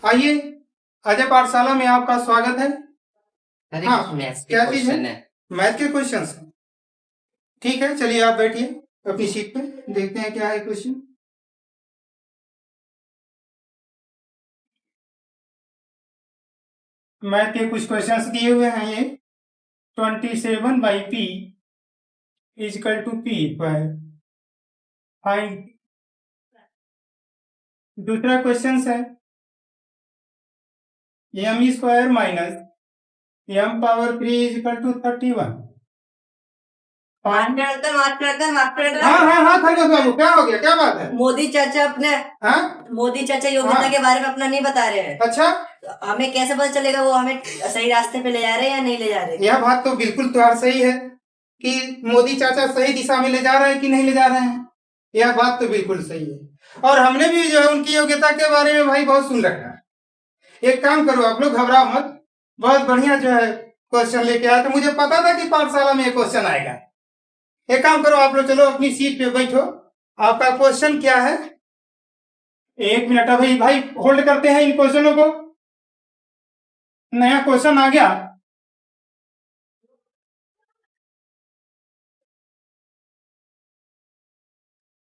आइए, अजय पाठशाला में आपका स्वागत है। अरे हाँ, कुछ मैथ्स के क्या चीज क्वेश्चन है? है। मैथ के क्वेश्चंस हैं। ठीक है, चलिए आप बैठिए अपनी सीट पे, देखते हैं क्या है क्वेश्चन। मैथ के कुछ क्वेश्चंस दिए हुए हैं। ये 27/p इजकल टू p पर फाइंड। दूसरा क्वेश्चन है m² minus m³ is equal to 31। माफ कर दो। हाँ खरगोश बाबू, क्या हो गया, क्या बात है? मोदी चाचा अपने हाँ मोदी चाचा योग्यता हाँ। के बारे में अपना नहीं बता रहे हैं। अच्छा, तो हमें कैसे पता चलेगा वो हमें सही रास्ते पे ले जा रहे हैं या नहीं ले जा रहे? यह बात तो बिल्कुल तुम्हारा सही है कि मोदी चाचा सही दिशा में ले जा रहे हैं कि नहीं ले जा रहे हैं। यह बात तो बिल्कुल सही है, और हमने भी जो है उनकी योग्यता के बारे में भाई बहुत सुन रखा है। एक काम करो, आप लोग घबराओ मत, बहुत बढ़िया जो है क्वेश्चन लेके आया। तो मुझे पता था कि पाठशाला में एक क्वेश्चन आएगा। एक काम करो, आप लोग चलो अपनी सीट पे बैठो। आपका क्वेश्चन क्या है? एक मिनट अभी भाई होल्ड करते हैं इन क्वेश्चनों को। नया क्वेश्चन आ गया।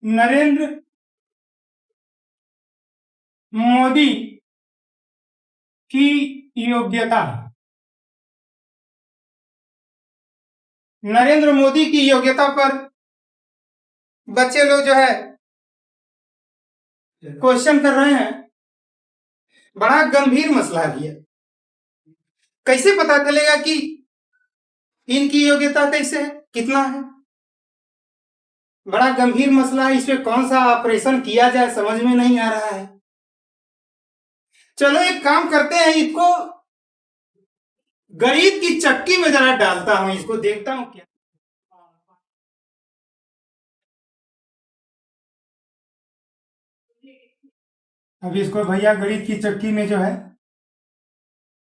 नरेंद्र मोदी की योग्यता। नरेंद्र मोदी की योग्यता पर बच्चे लोग जो है क्वेश्चन कर रहे हैं। बड़ा गंभीर मसला है भैया। कैसे पता चलेगा कि इनकी योग्यता कैसे है, कितना है? बड़ा गंभीर मसला है। इस पे कौन सा ऑपरेशन किया जाए समझ में नहीं आ रहा है। चलो एक काम करते हैं, इसको गणित की चक्की में जरा डालता हूं, इसको देखता हूं क्या। अब इसको भैया गणित की चक्की में जो है,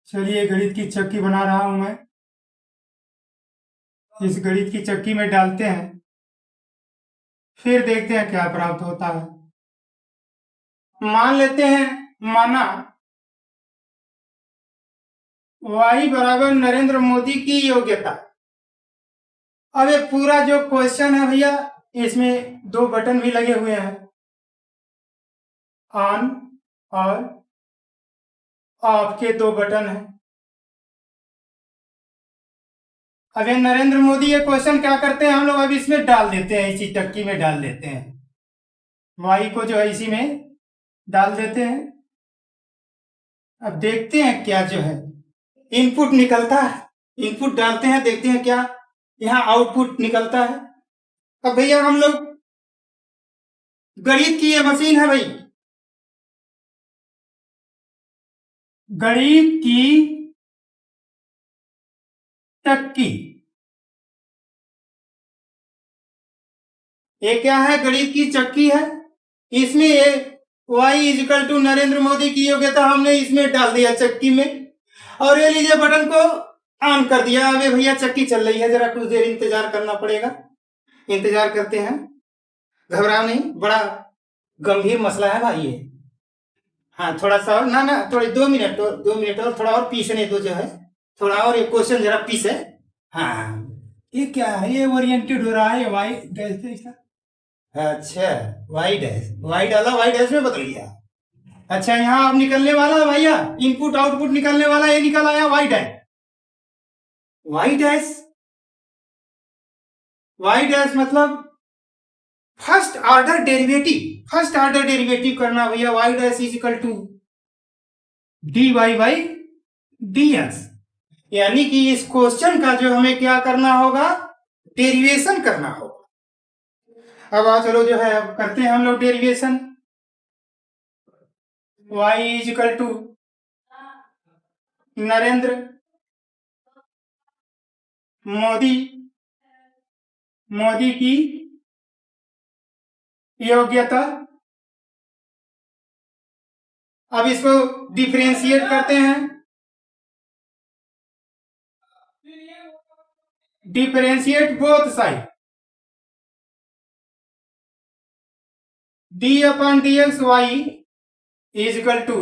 चलिए गणित की चक्की बना रहा हूं मैं। इस गणित की चक्की में डालते हैं, फिर देखते हैं क्या प्राप्त होता है। मान लेते हैं, माना y बराबर नरेंद्र मोदी की योग्यता। अब ये पूरा जो क्वेश्चन है भैया, इसमें दो बटन भी लगे हुए हैं, ऑन और ऑफ के दो बटन हैं। अब ये नरेंद्र मोदी ये क्वेश्चन क्या करते हैं, हम लोग अब इसमें डाल देते हैं, इसी चक्की में डाल देते हैं। वाई को जो है इसी में डाल देते हैं। अब देखते हैं क्या जो है इनपुट निकलता है। इनपुट डालते हैं, देखते हैं क्या यहाँ आउटपुट निकलता है। अब भैया हम लोग, गणित की ये मशीन है भाई, गणित की चक्की। ये क्या है? गणित की चक्की है। इसमें ये y is equal to Narendra Modi की योग्यता हमने इसमें डाल दिया चक्की में, और ये लीजिए बटन को ऑन कर दिया। अब ये भैया चक्की चल रही है, जरा कुछ देर इंतजार करना पड़ेगा। इंतजार करते हैं, घबराओ नहीं, बड़ा गंभीर मसला है भाई ये। हाँ थोड़ा सा और, ना थोड़ी 2 मिनट और थोड़ा और पीसने दो जो है, थोड़ा और ये क्वेश्चन जरा पीसे। हाँ ये क्या है? ये ओरिएंटेड हो रहा है वाई डैश ऐसा। अच्छा, वाई डाला, वाई डैश में बदल गया। अच्छा यहाँ अब निकलने वाला है भैया, इनपुट आउटपुट निकलने वाला, ये निकल आया वाई डैश। वाई डैश मतलब फर्स्ट ऑर्डर डेरिवेटिव करना भैया। Y dash is equal to d Y by D x. यानी कि इस क्वेश्चन का जो हमें क्या करना होगा, डेरिवेशन करना होगा। अब आओ चलो जो है अब करते हैं हम लोग derivation. y is equal to Narendra Modi की योग्यता। अब इसको डिफरेंशिएट करते हैं। Differentiate both side, d/dx y is equal to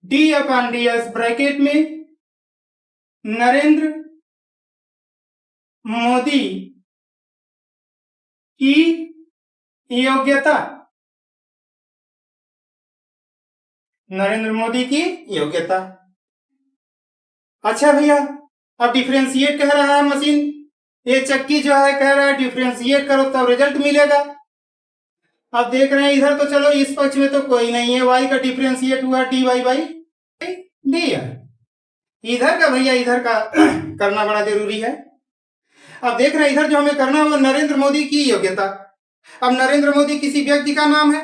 d upon d s bracket में नरेंद्र मोदी की योग्यता, नरेंद्र मोदी की योग्यता। अच्छा भैया, अब डिफरेंशिएट कह रहा है मशीन, ये चक्की जो है कह रहा है डिफरेंशिएट करो तब रिजल्ट मिलेगा। अब देख रहे हैं इधर तो चलो इस पक्ष में तो कोई नहीं है, y का डिफरेंशिएट हुआ dy बाई डी है। इधर का भैया इधर का करना बड़ा जरूरी है। अब देख रहे हैं इधर जो हमें करना है वो नरेंद्र मोदी की योग्यता। अब नरेंद्र मोदी किसी व्यक्ति का नाम है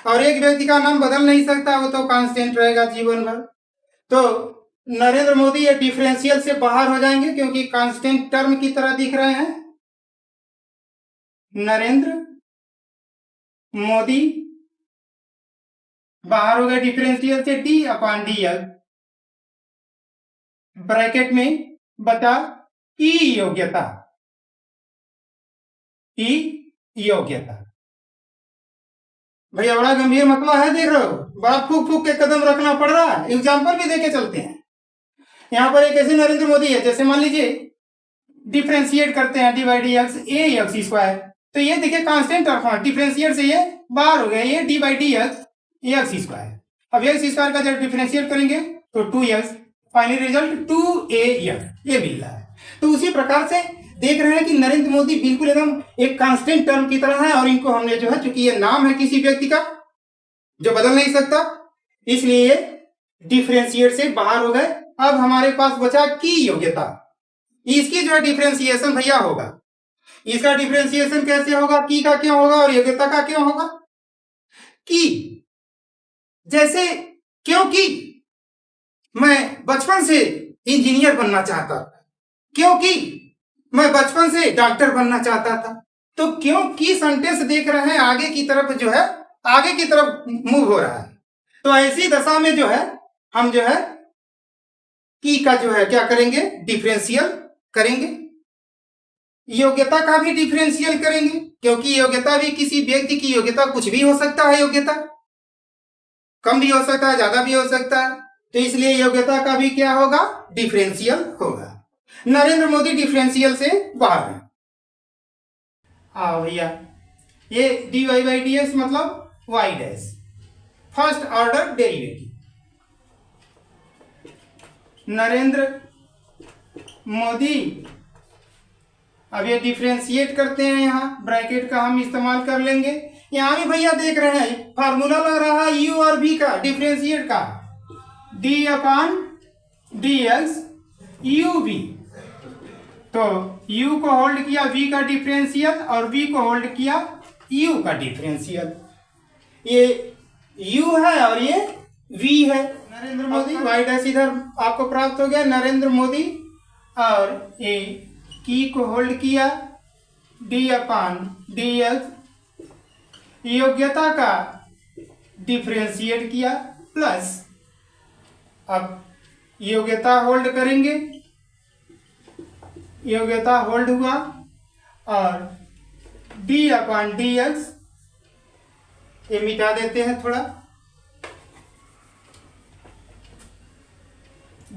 और एक व्यक्ति का नाम बदल नहीं सकता, वो तो कांस्टेंट रहेगा जीवन भर। तो नरेंद्र मोदी ये डिफरेंशियल से बाहर हो जाएंगे क्योंकि कांस्टेंट टर्म की तरह दिख रहे हैं। नरेंद्र मोदी बाहर हो गए डिफरेंशियल से, D upon D L bracket में बता की योग्यता, की योग्यता। भैया बड़ा गंभीर मसला है, देख रहे हो, बड़ा फूक फूक के कदम रखना पड़ रहा है। एग्जाम्पल भी देके चलते हैं। यहाँ पर एक ऐसे नरेंद्र मोदी है, जैसे मान लीजिए डिफरेंशिएट करते हैं D by D x A x square, तो ये देखिए कांस्टेंट टर्म है, डिफरेंशिएट से ये बाहर हो गया, ये D by D x x square. अब एक्स स्क्वायर का जब डिफरेंशिएट करेंगे तो 2x, फाइनल रिजल्ट 2ax ये मिल रहा है। तो उसी प्रकार से देख रहे हैं कि नरेंद्र मोदी बिल्कुल एकदम एक कांस्टेंट टर्म की तरह है और इनको हमने जो है, चूंकि ये नाम है किसी व्यक्ति का जो बदल नहीं सकता, इसलिए ये डिफरेंशिएट से बाहर हो गए। अब हमारे पास बचा की योग्यता, इसकी जो है डिफरेंशिएशन भैया होगा। इसका डिफरेंशिएशन कैसे होगा, की का क्यों होगा और योग्यता का क्यों होगा? की जैसे, क्योंकि मैं बचपन से इंजीनियर बनना चाहता था, क्योंकि मैं बचपन से डॉक्टर बनना चाहता था। तो क्योंकि सेंटेंस देख रहे हैं आगे की तरफ जो है, आगे की तरफ मूव हो रहा है। तो ऐसी दशा में जो है हम जो है की का जो है क्या करेंगे, डिफरेंशियल करेंगे। योग्यता का भी डिफरेंशियल करेंगे क्योंकि योग्यता भी किसी व्यक्ति की योग्यता कुछ भी हो सकता है, योग्यता कम भी हो सकता है, ज्यादा भी हो सकता है। तो इसलिए योग्यता का भी क्या होगा, डिफरेंशियल होगा। नरेंद्र मोदी डिफरेंशियल से बाहर है। हाँ भैया, ये D Y by D X मतलब Y dash, first order derivative. Narendra Modi, अब ये डिफरेंशिएट करते हैं, यहाँ ब्रैकेट का हम इस्तेमाल कर लेंगे। यहाँ भी भैया देख रहे हैं फार्मूला लग रहा है u और v का, डिफरेंशिएट का, d upon d x u v. तो u को होल्ड किया v का डिफरेंशियल और v को होल्ड किया u का डिफरेंशियल। ये u है और ये v है। नरेंद्र मोदी वाई डैश इधर आपको प्राप्त हो गया, नरेंद्र मोदी, और ये की को होल्ड किया d अपॉन डी एक्स, योग्यता का डिफरेंशिएट किया, प्लस अब योग्यता होल्ड करेंगे, योग्यता होल्ड हुआ और d अपॉन डी एक्स, ये मिटा देते हैं थोड़ा,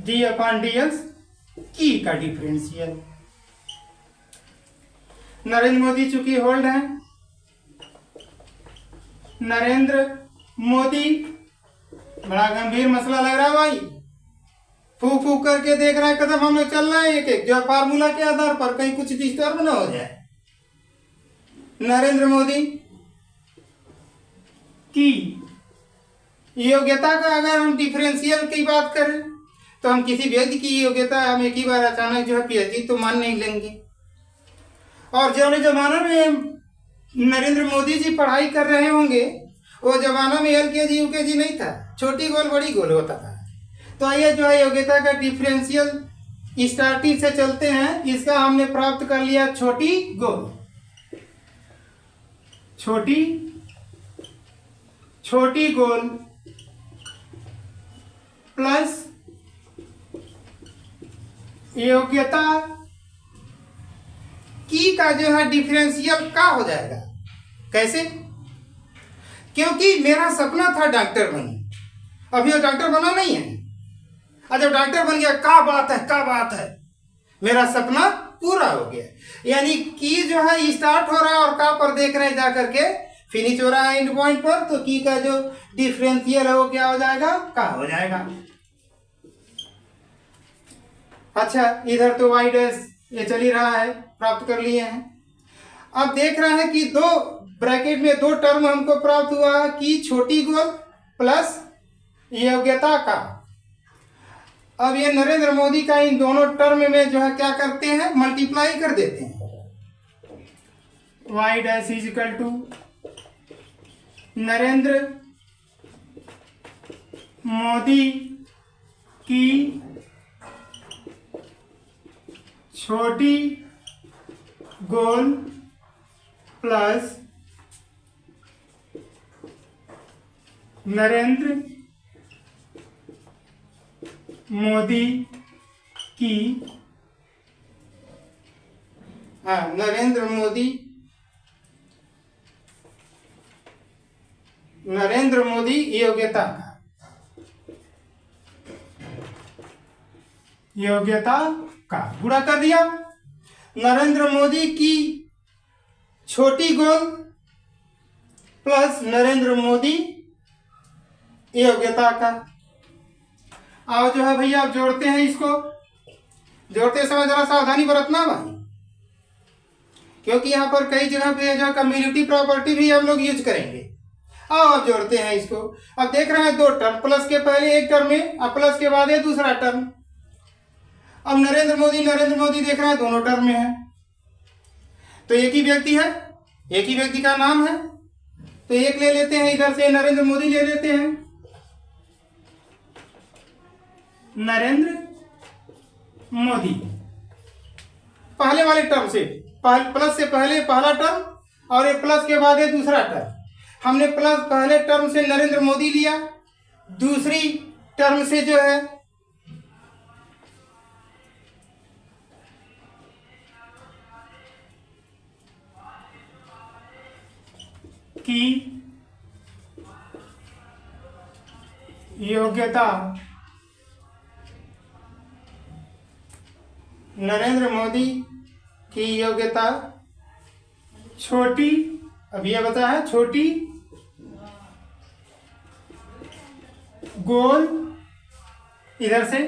d अपॉन डी एक्स की का डिफरेंशियल। नरेंद्र मोदी चूंकि होल्ड है, नरेंद्र मोदी, बड़ा गंभीर मसला लग रहा है भाई, फूक फूक करके देख रहा है कदम हम लोग चल रहे हैं एक एक, जो फार्मूला के आधार पर कहीं कुछ डिस्टर्ब ना हो जाए। नरेंद्र मोदी की योग्यता का अगर हम डिफरेंशियल की बात करें तो हम किसी व्यक्ति की योग्यता हम एक ही बार अचानक जो है पीएचडी तो मान नहीं लेंगे। और जो जमाना में नरेंद्र मोदी जी पढ़ाई कर रहे होंगे वो जमाना में एलकेजी यूकेजी नहीं था, छोटी गोल बड़ी गोल होता था। तो आइए जो है योग्यता का डिफरेंशियल स्टार्टिंग से चलते हैं। इसका हमने प्राप्त कर लिया छोटी गोल, छोटी गोल प्लस योग्यता की का जो है डिफरेंशियल का हो जाएगा। कैसे? क्योंकि मेरा सपना था डॉक्टर बनना अभी वो डॉक्टर बना नहीं है। और जब डॉक्टर बन गया, क्या बात है, क्या बात है, मेरा सपना पूरा हो गया। यानी की जो है स्टार्ट हो रहा है और का पर देख रहे हैं जा करके फिनिश हो रहा है एंड पॉइंट पर, तो की का जो डिफरेंशियल है वो क्या हो जाएगा, का हो जाएगा। अच्छा, इधर तो वाई डैश ये चल ही रहा है, प्राप्त कर लिए हैं। अब देख रहे हैं कि दो ब्रैकेट में दो टर्म हमको प्राप्त हुआ कि छोटी गोल प्लस योग्यता का। अब ये नरेंद्र मोदी का इन दोनों टर्म में जो है क्या करते हैं, मल्टीप्लाई कर देते हैं। y dash is equal to Narendra Modi की छोटी गोल प्लस नरेंद्र मोदी की नरेंद्र मोदी योग्यता का पूरा कर दिया। नरेंद्र मोदी की छोटी गोल प्लस नरेंद्र मोदी योग्यता का। आओ जो है भैया, आप जोड़ते हैं, इसको जोड़ते समय जरा सावधानी बरतना भाई, क्योंकि यहाँ पर कई जगह पे जो कम्युनिटी प्रॉपर्टी भी हम लोग यूज करेंगे। आओ आप जोड़ते हैं इसको। अब देख रहे हैं दो टर्म, प्लस के पहले एक टर्म में और प्लस के बाद है दूसरा टर्म। अब नरेंद्र मोदी देख रहे हैं दोनों टर्म में है, तो एक ही व्यक्ति है, एक ही व्यक्ति का नाम है, तो एक ले लेते हैं, इधर से नरेंद्र मोदी ले लेते हैं। नरेंद्र मोदी पहले वाले टर्म से, प्लस से पहले पहला टर्म और एक प्लस के बाद है दूसरा टर्म। हमने प्लस पहले टर्म से नरेंद्र मोदी लिया, दूसरी टर्म से जो है की योग्यता नरेंद्र मोदी की योग्यता छोटी, अब यह बता है छोटी गोल, इधर से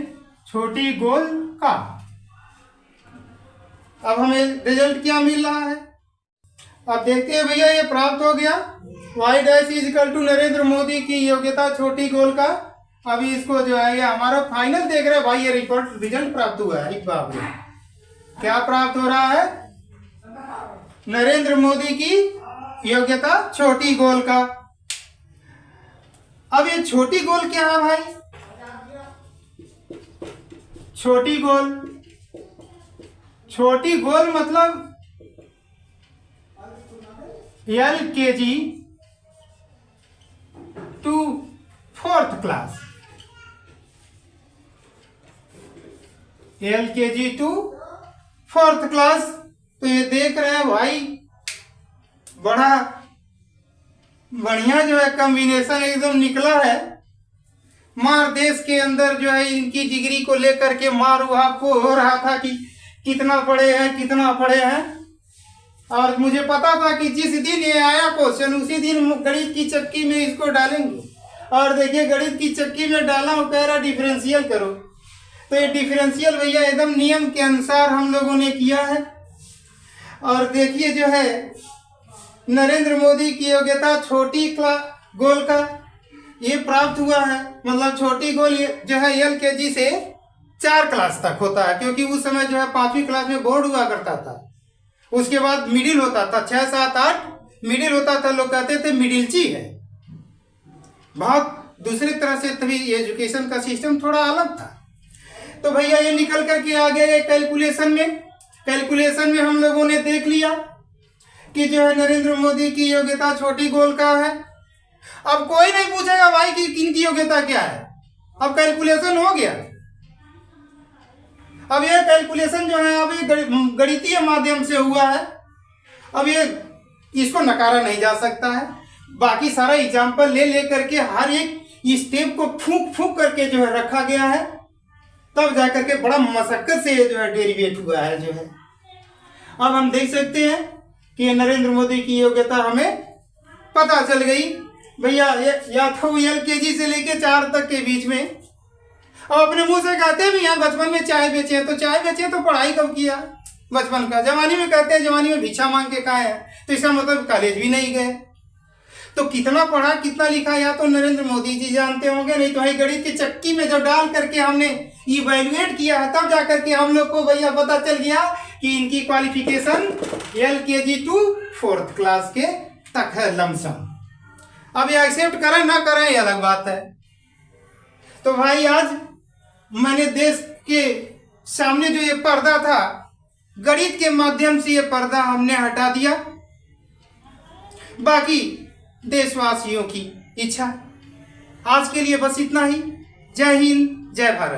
छोटी गोल का। अब हमें रिजल्ट क्या मिल रहा है, अब देखते हैं भैया। ये प्राप्त हो गया y dash is equal to Narendra Modi की योग्यता छोटी गोल का। अभी इसको जो है ये हमारा फाइनल देख रहे हैं भाई, ये रिजल्ट प्राप्त हुआ है। एक बात में क्या प्राप्त हो रहा है, नरेंद्र मोदी की योग्यता छोटी गोल का। अब ये छोटी गोल क्या है भाई, छोटी गोल मतलब LKG to 4th class, LKG to 4th class. तो ये देख रहे हैं भाई, बड़ा बढ़िया जो है कॉम्बिनेशन एकदम निकला है। मार देश के अंदर जो है इनकी डिग्री को लेकर के मार आपको हो रहा था कि कितना पढ़े हैं। और मुझे पता था कि जिस दिन ये आया क्वेश्चन उसी दिन गणित की चक्की में इसको डालेंगे। और देखिए गणित की चक्की में डाला हूँ, कह रहा डिफरेंशियल करो, तो ये डिफरेंशियल भैया एकदम नियम के अनुसार हम लोगों ने किया है। और देखिए जो है नरेंद्र मोदी की योग्यता छोटी गोल का ये प्राप्त हुआ है। मतलब छोटी गोल जो है LKG से 4 क्लास तक होता है, क्योंकि उस समय जो है 5वीं क्लास में बोर्ड हुआ करता था, उसके बाद मिडिल होता था, 6, 7, 8 मिडिल होता था। लोग कहते थे मिडिलची है, बहुत दूसरी तरह से तभी एजुकेशन का सिस्टम थोड़ा अलग था। तो भैया ये निकल करके आ गया ये कैलकुलेशन में हम लोगों ने देख लिया कि जो है नरेंद्र मोदी की योग्यता छोटी गोल का है। अब कोई नहीं पूछेगा भाई कि किनकी योग्यता क्या है, अब कैलकुलेशन हो गया। अब ये कैलकुलेशन जो है अभी गणितीय माध्यम से हुआ है, अब ये इसको नकारा नहीं जा सकता है। बाकी सारा एग्जाम्पल ले करके हर एक इस टेप को फूंक फूंक करके जो है रखा गया है, तब जाकर के बड़ा मशक्कत से जो है डेरिवेट हुआ है जो है। अब हम देख सकते हैं कि नरेंद्र मोदी की योग्यता हमें पता चल गई भैया। या तो LKG से लेके 4 तक के बीच में, और अपने मुंह से कहते भी हैं बचपन में चाय बेचे, तो चाय बेचे तो पढ़ाई कब किया बचपन का? जवानी में कहते हैं जवानी में भिक्षा मांग के खाए हैं, तो इसका मतलब कॉलेज भी नहीं गए। तो कितना पढ़ा कितना लिखा या तो नरेंद्र मोदी जी जानते होंगे, नहीं तो है गणित की चक्की में जो डाल करके हमने इवेल्युएट किया है, तब जाकर के हम लोग को भैया पता चल गया कि इनकी qualification LKG to 4th class के तक है लमसम। अब ये एक्सेप्ट करें ना करें ये अलग बात है। तो भाई आज मैंने देश के सामने जो ये पर्दा था, गणित के माध्यम से ये पर्दा हमने हटा दिया। बाकी देशवासियों की इच्छा। आज के लिए बस इतना ही। जय हिंद, जय भारत।